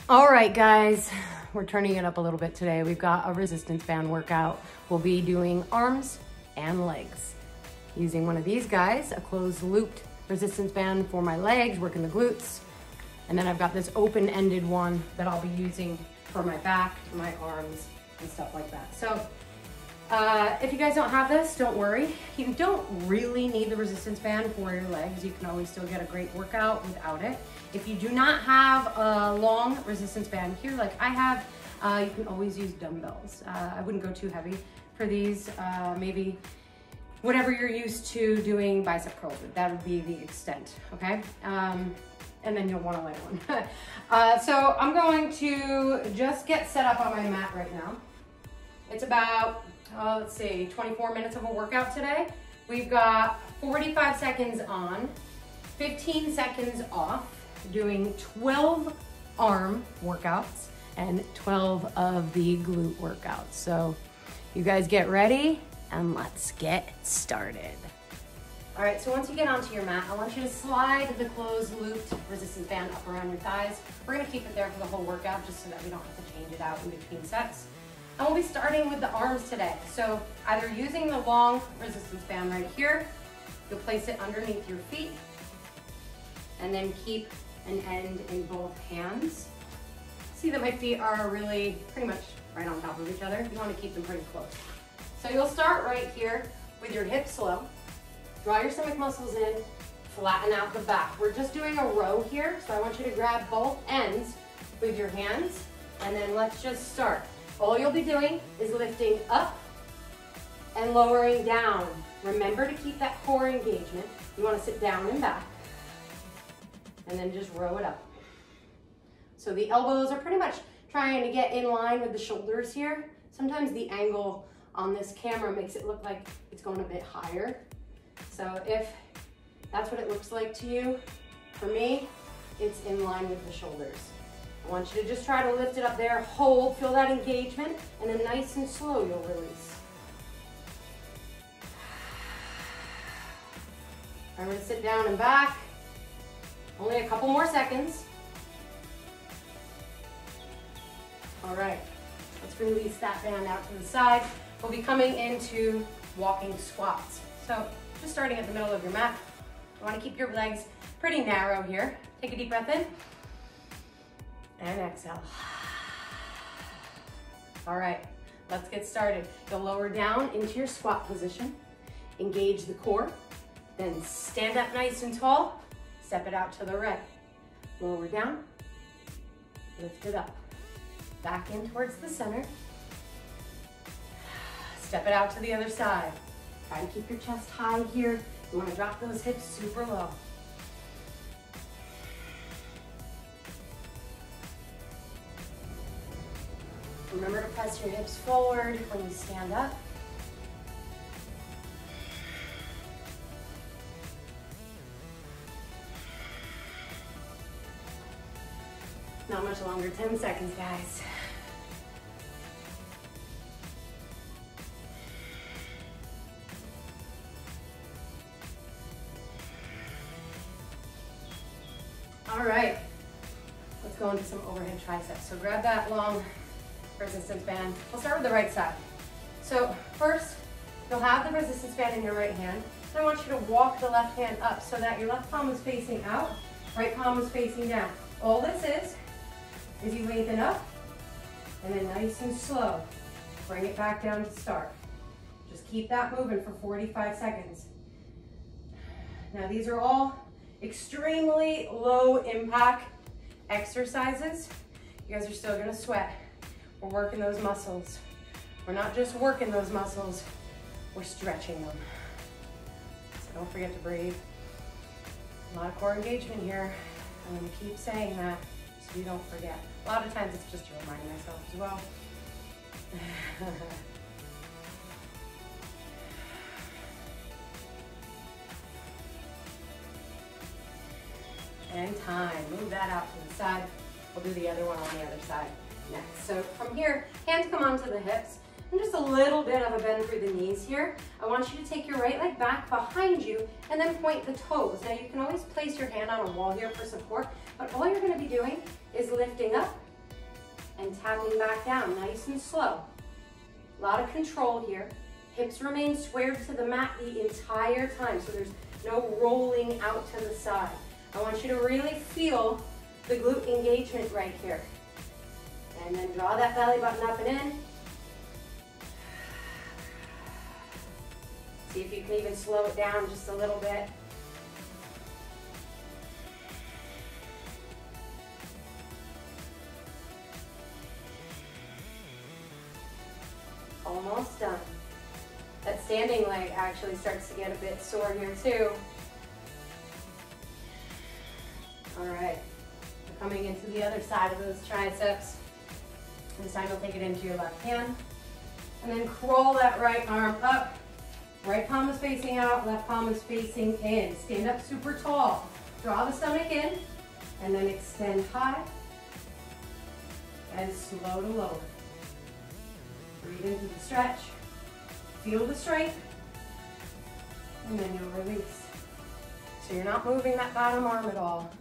All right, guys, we're turning it up a little bit today. We've got a resistance band workout. We'll be doing arms and legs using one of these guys, a closed looped resistance band for my legs, working the glutes. And then I've got this open-ended one that I'll be using for my back, my arms, and stuff like that. So if you guys don't have this, don't worry. You don't really need the resistance band for your legs. You can always still get a great workout without it. If you do not have a long resistance band here, like I have, you can always use dumbbells. I wouldn't go too heavy for these. Maybe whatever you're used to doing bicep curls with, that would be the extent, okay? And then you'll want to lay one. So I'm going to just get set up on my mat right now. It's about, let's see, 24 minutes of a workout today. We've got 45 seconds on, 15 seconds off, doing 12 arm workouts and 12 of the glute workouts. So you guys get ready and let's get started. All right, so once you get onto your mat, I want you to slide the closed looped resistance band up around your thighs. We're gonna keep it there for the whole workout just so that we don't have to change it out in between sets. And we'll be starting with the arms today. So either using the long resistance band right here, you'll place it underneath your feet and then keep an end in both hands. See that my feet are really pretty much right on top of each other. You want to keep them pretty close. So you'll start right here with your hips low. Draw your stomach muscles in, flatten out the back. We're just doing a row here, so I want you to grab both ends with your hands, and then let's just start. All you'll be doing is lifting up and lowering down. Remember to keep that core engagement. You want to sit down and back, and then just row it up. So the elbows are pretty much trying to get in line with the shoulders here. Sometimes the angle on this camera makes it look like it's going a bit higher. So if that's what it looks like to you, for me, it's in line with the shoulders. I want you to just try to lift it up there, hold, feel that engagement, and then nice and slow you'll release. I'm gonna sit down and back. Only a couple more seconds. All right, let's release that band out to the side. We'll be coming into walking squats. So just starting at the middle of your mat. You want to keep your legs pretty narrow here. Take a deep breath in and exhale. All right, let's get started. You'll lower down into your squat position, engage the core, then stand up nice and tall, step it out to the right. Lower down, lift it up, back in towards the center, step it out to the other side. Try to keep your chest high here. You want to drop those hips super low. Remember to press your hips forward when you stand up. Not much longer, 10 seconds, guys. All right, let's go into some overhead triceps. So grab that long resistance band. We'll start with the right side. So first, you'll have the resistance band in your right hand. And I want you to walk the left hand up so that your left palm is facing out, right palm is facing down. All this is you lengthen up, and then nice and slow, bring it back down to start. Just keep that moving for 45 seconds. Now these are all extremely low impact exercises. You guys are still gonna sweat. We're working those muscles. We're not just working those muscles, we're stretching them. So don't forget to breathe. A lot of core engagement here. I'm gonna keep saying that so you don't forget. A lot of times it's just reminding myself as well. And time. Move that out to the side. We'll do the other one on the other side next. So from here, hands come onto the hips, and just a little bit of a bend through the knees here. I want you to take your right leg back behind you and then point the toes. Now you can always place your hand on a wall here for support, but all you're gonna be doing is lifting up and tapping back down, nice and slow. A lot of control here. Hips remain squared to the mat the entire time, so there's no rolling out to the side. I want you to really feel the glute engagement right here. And then draw that belly button up and in. See if you can even slow it down just a little bit. Almost done. That standing leg actually starts to get a bit sore here too. All right, we're coming into the other side of those triceps. This time you'll take it into your left hand and then crawl that right arm up. Right palm is facing out, left palm is facing in. Stand up super tall. Draw the stomach in and then extend high and slow to lower. Breathe into the stretch. Feel the strength and then you'll release. So you're not moving that bottom arm at all.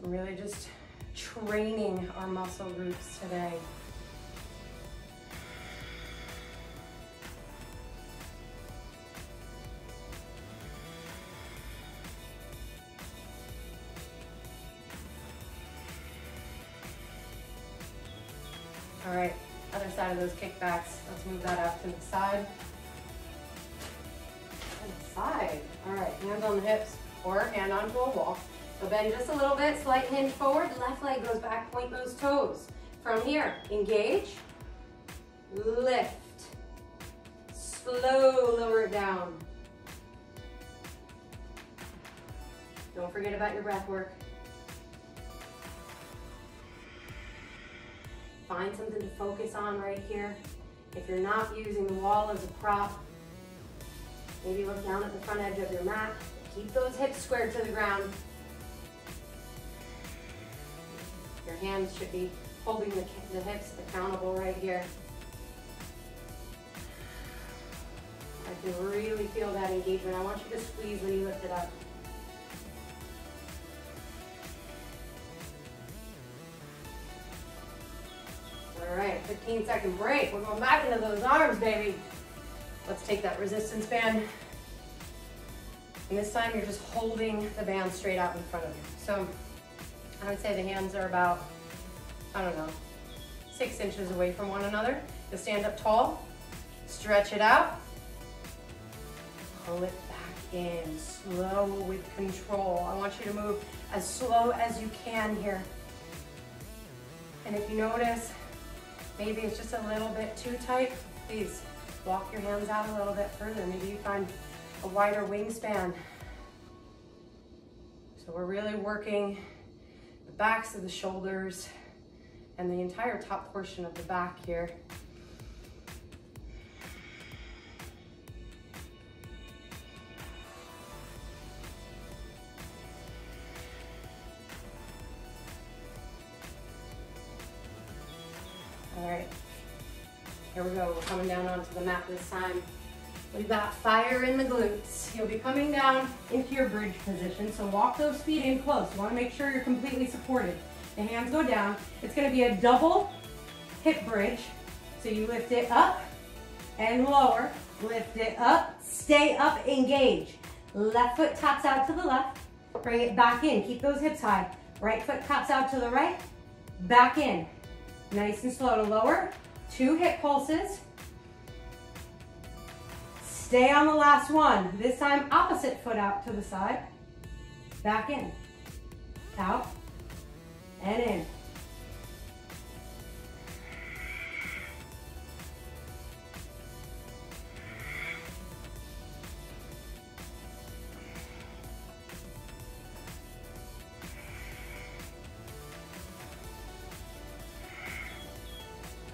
Really just training our muscle groups today. All right, other side of those kickbacks. Let's move that out to the side. And side. All right, hands on the hips or hand onto a wall. So bend just a little bit, slight hinge forward, left leg goes back, point those toes. From here, engage, lift, slow, lower it down. Don't forget about your breath work. Find something to focus on right here. If you're not using the wall as a prop, maybe look down at the front edge of your mat. Keep those hips squared to the ground. Your hands should be holding the hips accountable right here. I can really feel that engagement. I want you to squeeze when you lift it up. All right, 15-second break. We're going back into those arms, baby. Let's take that resistance band. And this time you're just holding the band straight out in front of you. So I would say the hands are about, I don't know, 6 inches away from one another. You'll stand up tall, stretch it out, pull it back in, slow with control. I want you to move as slow as you can here. And if you notice, maybe it's just a little bit too tight, please walk your hands out a little bit further. Maybe you find a wider wingspan. So we're really working the backs of the shoulders and the entire top portion of the back here. All right, here we go. We're coming down onto the mat this time. We've got fire in the glutes. You'll be coming down into your bridge position, so walk those feet in close. You want to make sure you're completely supported. The hands go down. It's going to be a double hip bridge. So you lift it up and lower. Lift it up, stay up, engage. Left foot taps out to the left. Bring it back in. Keep those hips high. Right foot taps out to the right. Back in. Nice and slow to lower. 2 hip pulses. Stay on the last one. This time, opposite foot out to the side. Back in. Out. And in.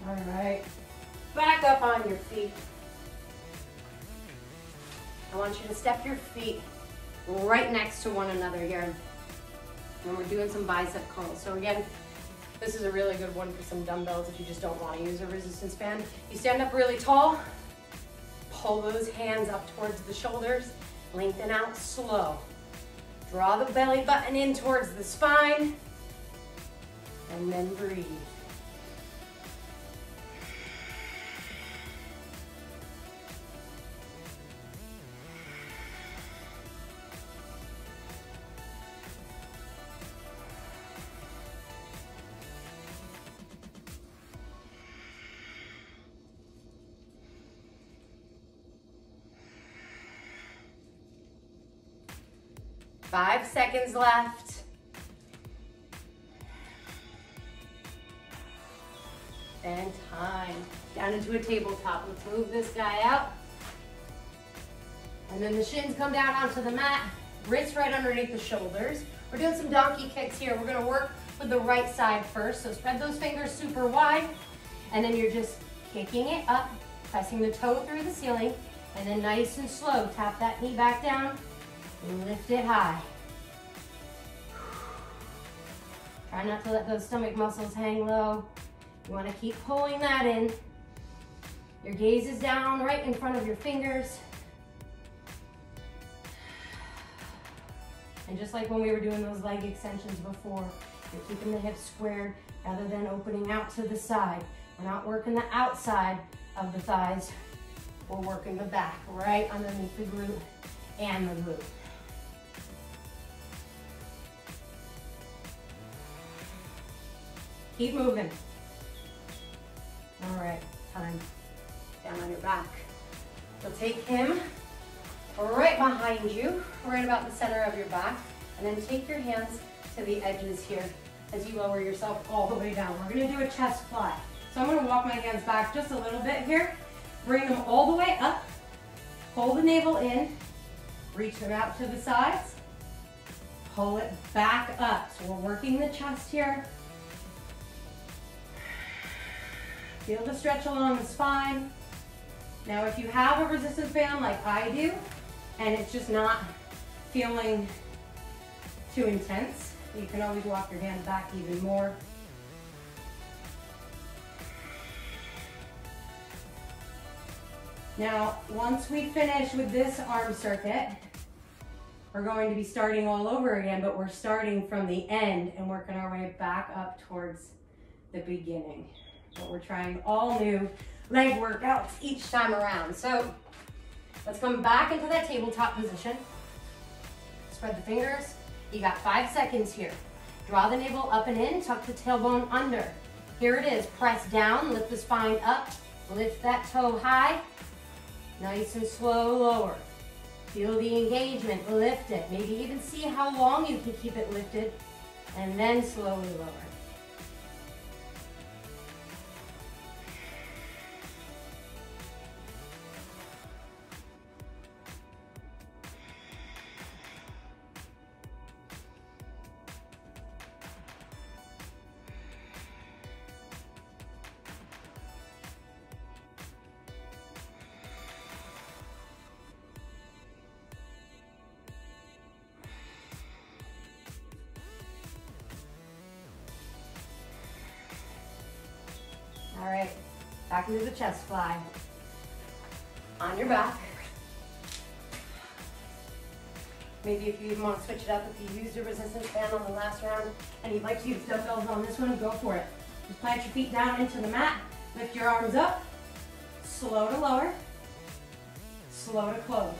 All right. Back up on your feet. I want you to step your feet right next to one another here. And we're doing some bicep curls. So again, this is a really good one for some dumbbells if you just don't want to use a resistance band. You stand up really tall, Pull those hands up towards the shoulders. Lengthen out slow. Draw the belly button in towards the spine. And then breathe. Five seconds left. And time. Down into a tabletop. Let's move this guy out. And then the shins come down onto the mat. Wrists right underneath the shoulders. We're doing some donkey kicks here. We're gonna work with the right side first. So spread those fingers super wide. And then you're just kicking it up, pressing the toe through the ceiling. And then nice and slow, tap that knee back down. Lift it high. Try not to let those stomach muscles hang low. You want to keep pulling that in. Your gaze is down right in front of your fingers. And just like when we were doing those leg extensions before, you're keeping the hips squared rather than opening out to the side. We're not working the outside of the thighs. We're working the back right underneath the glute and the glute. Keep moving. All right, time. Down on your back. You'll take him right behind you, right about the center of your back, and then take your hands to the edges here as you lower yourself all the way down. We're gonna do a chest fly. So I'm gonna walk my hands back just a little bit here, bring them all the way up, pull the navel in, reach them out to the sides, pull it back up. So we're working the chest here. Feel the stretch along the spine. Now, if you have a resistance band like I do, and it's just not feeling too intense, you can always walk your hands back even more. Now, once we finish with this arm circuit, we're going to be starting all over again, but we're starting from the end and working our way back up towards the beginning. But we're trying all new leg workouts each time around. So let's come back into that tabletop position. Spread the fingers. You got 5 seconds here. Draw the navel up and in, tuck the tailbone under. Here it is, press down, lift the spine up, lift that toe high. Nice and slow, lower. Feel the engagement, lift it. Maybe even see how long you can keep it lifted, and then slowly lower. All right, back into the chest fly. On your back. Maybe if you even want to switch it up, if you used a resistance band on the last round and you'd like to use dumbbells on this one, go for it. Just plant your feet down into the mat, lift your arms up, slow to lower, slow to close.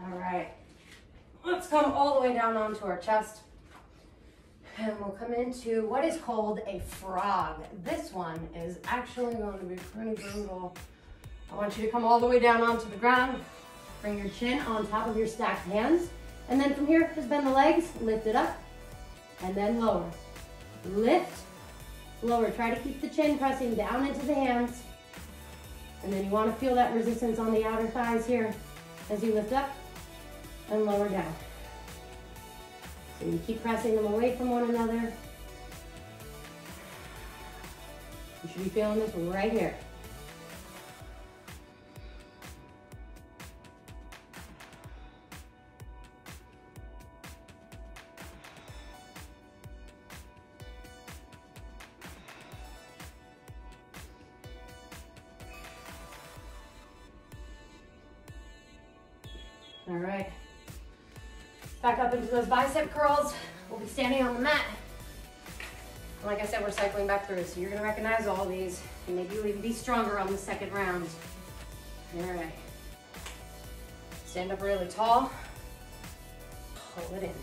All right, let's come all the way down onto our chest. And we'll come into what is called a frog. This one is actually going to be pretty brutal. I want you to come all the way down onto the ground. Bring your chin on top of your stacked hands. And then from here, just bend the legs, lift it up, and then lower. Lift, lower. Try to keep the chin pressing down into the hands. And then you want to feel that resistance on the outer thighs here as you lift up and lower down. So you keep pressing them away from one another. You should be feeling this right here. All right, back up into those bicep curls. We'll be standing on the mat. And like I said, we're cycling back through, so you're gonna recognize all these, and maybe you'll even be stronger on the second round. All right, stand up really tall, pull it in.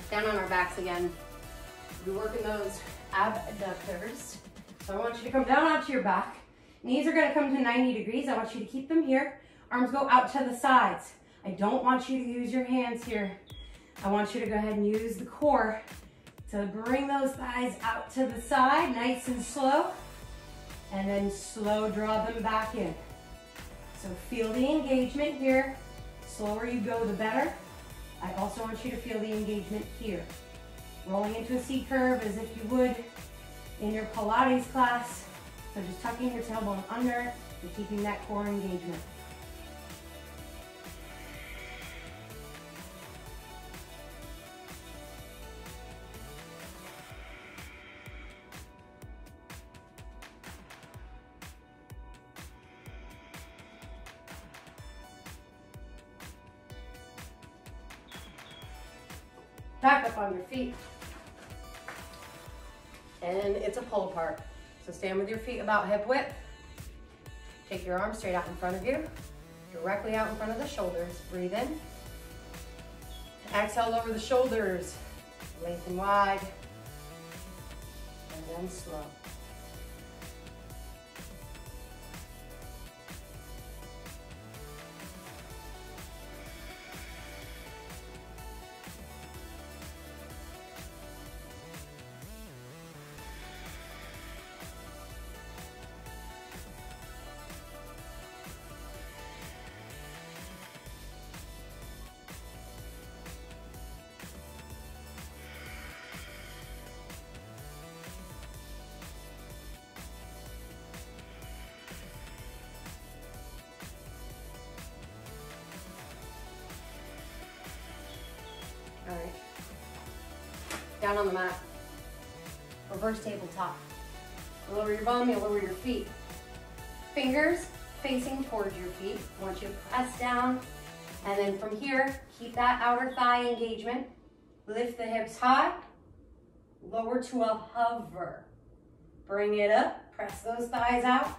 Down on our backs again. We're working those abductors. So I want you to come down onto your back. Knees are gonna come to 90 degrees. I want you to keep them here. Arms go out to the sides. I don't want you to use your hands here. I want you to go ahead and use the core to bring those thighs out to the side, nice and slow. And then slow draw them back in. So feel the engagement here. Slower you go, the better. I also want you to feel the engagement here. Rolling into a C curve as if you would in your Pilates class. So just tucking your tailbone under and keeping that core engagement. Back up on your feet. And it's a pull apart. So stand with your feet about hip width. Take your arms straight out in front of you, directly out in front of the shoulders. Breathe in. Exhale over the shoulders. Lengthen wide. And then slow. All right, down on the mat, reverse tabletop. You lower your bum, you lower your feet. Fingers facing towards your feet. I want you to press down, and then from here, keep that outer thigh engagement. Lift the hips high, lower to a hover. Bring it up, press those thighs out,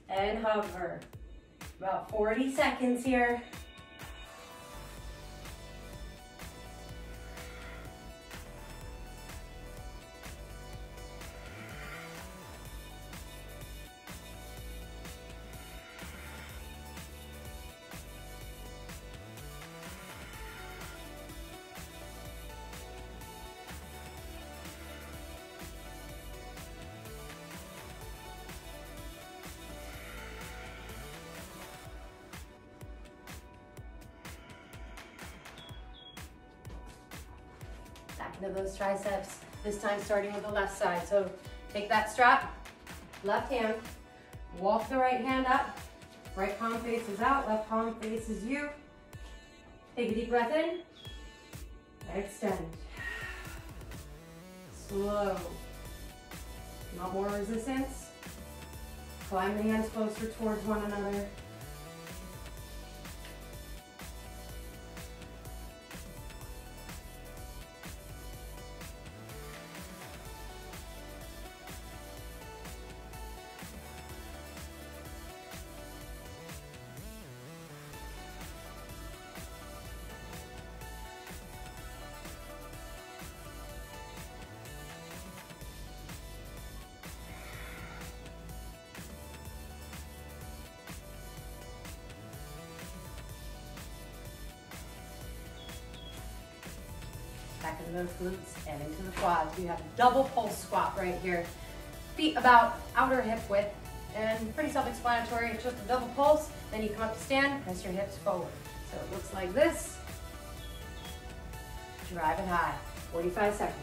and hover. About 40 seconds here. Back into those triceps, this time starting with the left side. So take that strap, left hand, walk the right hand up, right palm faces out, left palm faces you. Take a deep breath in, extend. Slow. Want more resistance? Climb the hands closer towards one another. Back into those glutes and into the quads. We have a double pulse squat right here. Feet about outer hip width, and pretty self-explanatory. It's just a double pulse. Then you come up to stand, press your hips forward. So it looks like this. Drive it high. 45 seconds.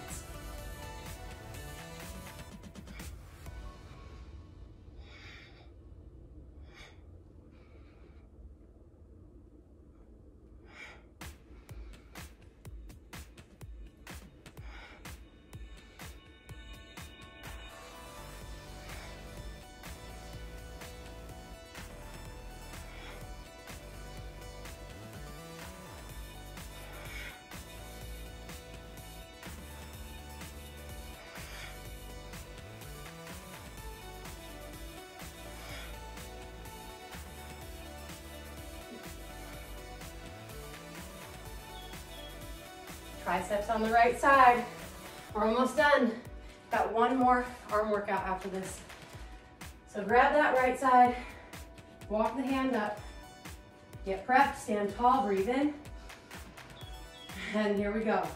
Triceps on the right side. We're almost done. Got one more arm workout after this. So grab that right side, walk the hand up, get prepped, stand tall, breathe in, and here we go.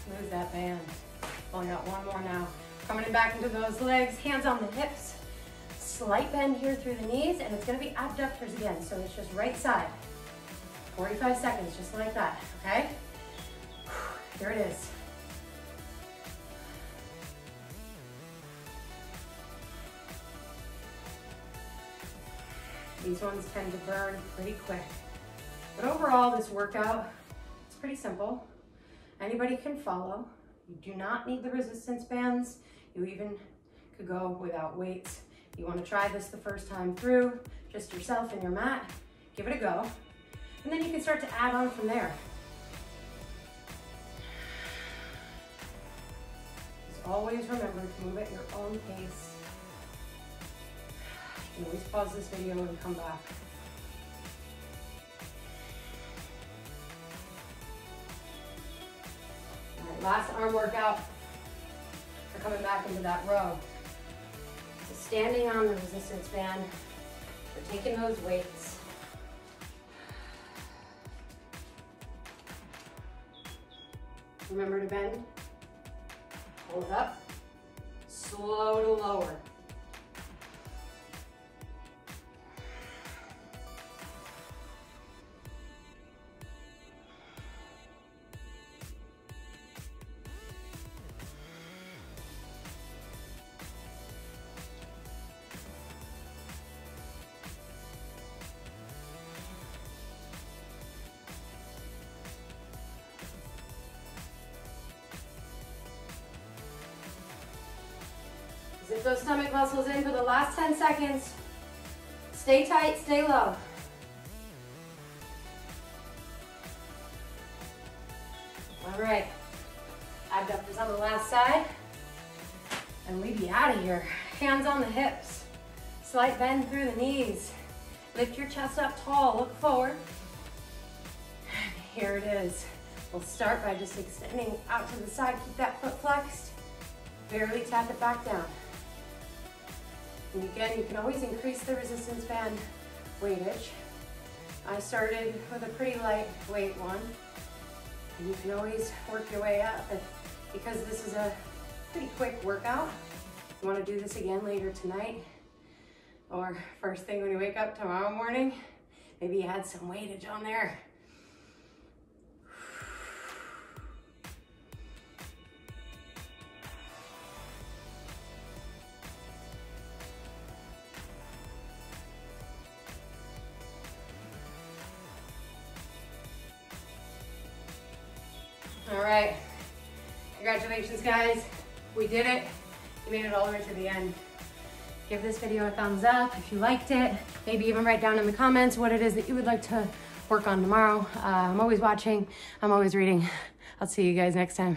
Move that band. Only got one more now. Coming back into those legs, hands on the hips. Slight bend here through the knees, and it's gonna be abductors again, so it's just right side. 45 seconds, just like that, okay? Here it is. These ones tend to burn pretty quick. But overall, this workout, it's pretty simple. Anybody can follow. You do not need the resistance bands. You even could go without weights. You want to try this the first time through, just yourself and your mat, give it a go. And then you can start to add on from there. Just always remember to move at your own pace. You can always pause this video and come back. Last arm workout. We're coming back into that row. So standing on the resistance band, we're taking those weights. Remember to bend, hold it up, slow to lower. Zip those stomach muscles in for the last 10 seconds. Stay tight, stay low. All right, abductors on the last side. And we be out of here. Hands on the hips. Slight bend through the knees. Lift your chest up tall, look forward. And here it is. We'll start by just extending out to the side. Keep that foot flexed. Barely tap it back down. And again, you can always increase the resistance band weightage. I started with a pretty lightweight one, and you can always work your way up. But because this is a pretty quick workout, you want to do this again later tonight or first thing when you wake up tomorrow morning, maybe add some weightage on there. All right, congratulations guys, we did it. You made it all the way to the end. Give this video a thumbs up if you liked it. Maybe even write down in the comments what it is that you would like to work on tomorrow. I'm always watching, I'm always reading. I'll see you guys next time.